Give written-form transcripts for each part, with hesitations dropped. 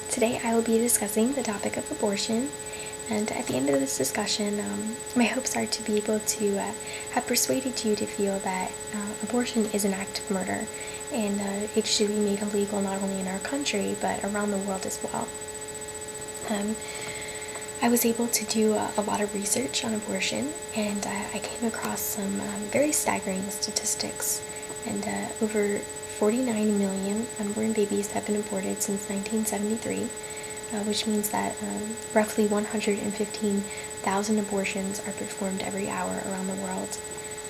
Today I will be discussing the topic of abortion, and at the end of this discussion, my hopes are to be able to have persuaded you to feel that abortion is an act of murder, and it should be made illegal not only in our country, but around the world as well. I was able to do a lot of research on abortion, and I came across some very staggering statistics, and over 49 million unborn babies have been aborted since 1973, which means that roughly 115,000 abortions are performed every hour around the world.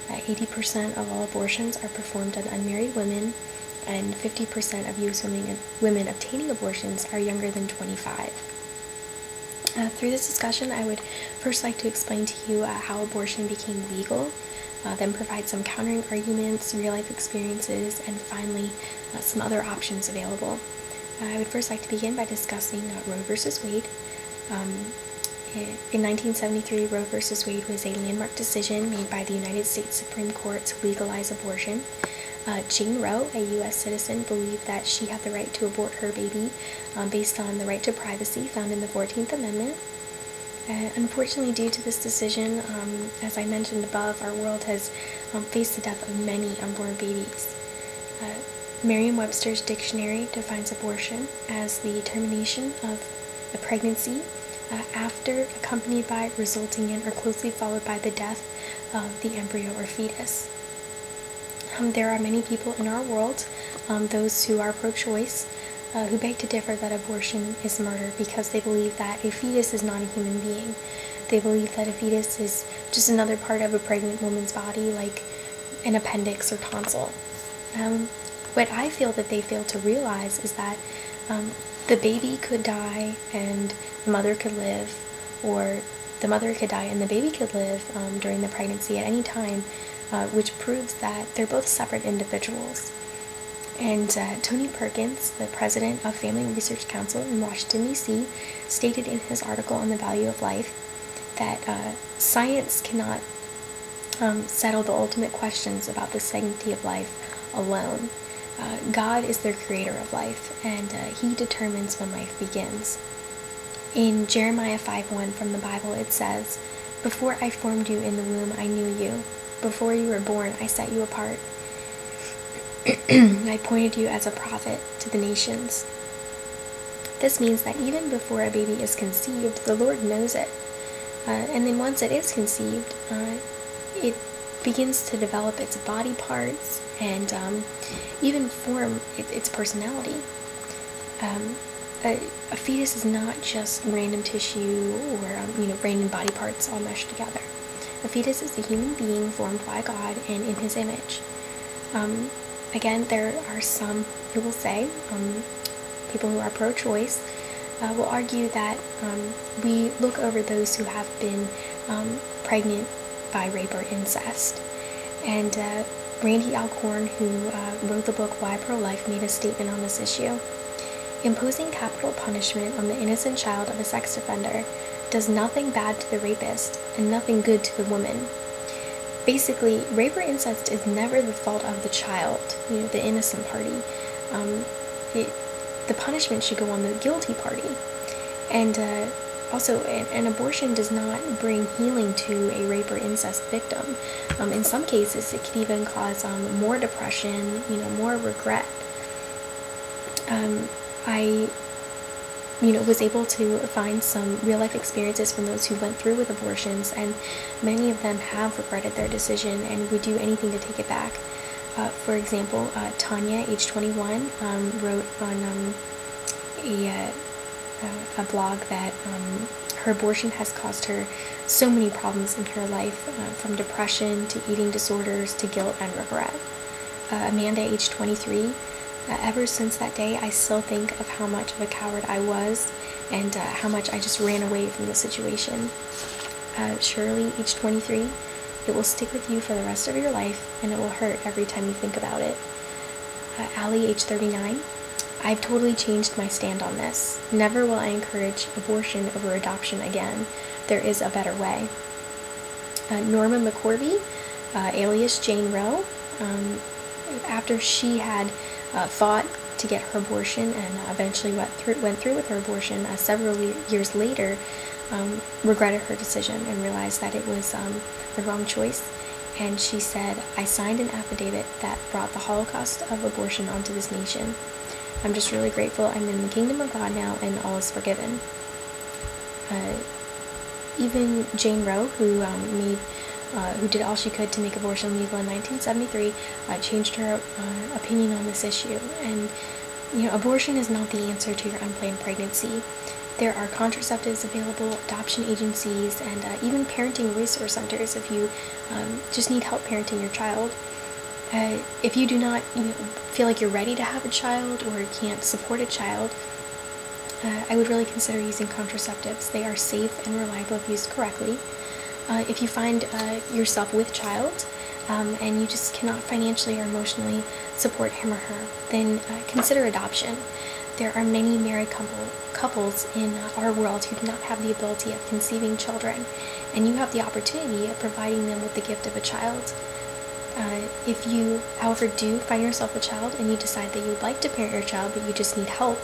80% of all abortions are performed on unmarried women, and 50% of U.S. women obtaining abortions are younger than 25. Through this discussion, I would first like to explain to you how abortion became legal, then provide some countering arguments, real-life experiences, and finally some other options available. I would first like to begin by discussing Roe v. Wade. In 1973, Roe v. Wade was a landmark decision made by the United States Supreme Court to legalize abortion. Jane Roe, a U.S. citizen, believed that she had the right to abort her baby based on the right to privacy found in the 14th Amendment. Unfortunately, due to this decision, as I mentioned above, our world has faced the death of many unborn babies. Merriam-Webster's dictionary defines abortion as the termination of a pregnancy after, accompanied by, resulting in, or closely followed by the death of the embryo or fetus. There are many people in our world, those who are pro-choice, who beg to differ that abortion is murder because they believe that a fetus is not a human being. They believe that a fetus is just another part of a pregnant woman's body, like an appendix or tonsil. What I feel that they fail to realize is that the baby could die and the mother could live, or the mother could die and the baby could live during the pregnancy at any time, which proves that they're both separate individuals. And Tony Perkins, the president of Family Research Council in Washington, D.C., stated in his article on the value of life that science cannot settle the ultimate questions about the sanctity of life alone. God is the creator of life, and he determines when life begins. In Jeremiah 5:1 from the Bible, it says, "Before I formed you in the womb, I knew you. Before you were born, I set you apart. I appointed you as a prophet to the nations." This means that even before a baby is conceived, the Lord knows it. And then once it is conceived, it begins to develop its body parts and even form its personality. A fetus is not just random tissue or random body parts all meshed together. A fetus is a human being formed by God and in his image. Again, there are some who will say, people who are pro-choice, will argue that we look over those who have been pregnant by rape or incest. And Randy Alcorn, who wrote the book Why Pro-Life, made a statement on this issue. "Imposing capital punishment on the innocent child of a sex offender does nothing bad to the rapist and nothing good to the woman." Basically, rape or incest is never the fault of the child, the innocent party. The punishment should go on the guilty party. And also, an abortion does not bring healing to a rape or incest victim. In some cases, it can even cause more depression, more regret. I was able to find some real-life experiences from those who went through with abortions, and many of them have regretted their decision and would do anything to take it back. For example, Tanya, age 21, wrote on a blog that her abortion has caused her so many problems in her life, from depression to eating disorders to guilt and regret. Amanda, age 23, ever since that day, I still think of how much of a coward I was and how much I just ran away from the situation. Shirley, age 23, it will stick with you for the rest of your life and it will hurt every time you think about it. Allie, age 39, I've totally changed my stand on this. Never will I encourage abortion over adoption again. There is a better way. Norma McCorvey, alias Jane Roe, after she had fought to get her abortion, and eventually went through with her abortion, several years later, regretted her decision and realized that it was the wrong choice. And she said, "I signed an affidavit that brought the Holocaust of abortion onto this nation. I'm just really grateful I'm in the kingdom of God now, and all is forgiven." Even Jane Roe, who did all she could to make abortion legal in 1973, changed her opinion on this issue. And abortion is not the answer to your unplanned pregnancy. There are contraceptives available, adoption agencies, and even parenting resource centers if you just need help parenting your child. If you do not feel like you're ready to have a child or can't support a child, I would really consider using contraceptives. They are safe and reliable if used correctly. If you find yourself with child and you just cannot financially or emotionally support him or her, then consider adoption. There are many married couples in our world who do not have the ability of conceiving children, and you have the opportunity of providing them with the gift of a child. If you, however, do find yourself a child and you decide that you would like to parent your child but you just need help,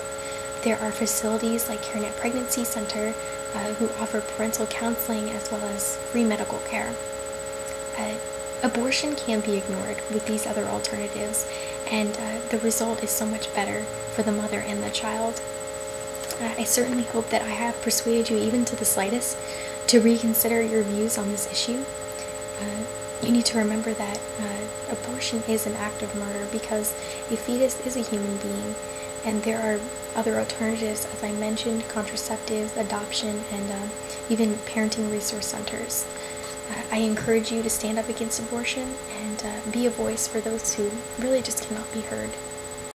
there are facilities like CareNet Pregnancy Center who offer parental counseling as well as free medical care. Abortion can be ignored with these other alternatives, and the result is so much better for the mother and the child. I certainly hope that I have persuaded you, even to the slightest, to reconsider your views on this issue. You need to remember that abortion is an act of murder because a fetus is a human being, and there are other alternatives, as I mentioned: contraceptives, adoption, and even parenting resource centers. I encourage you to stand up against abortion and be a voice for those who really just cannot be heard.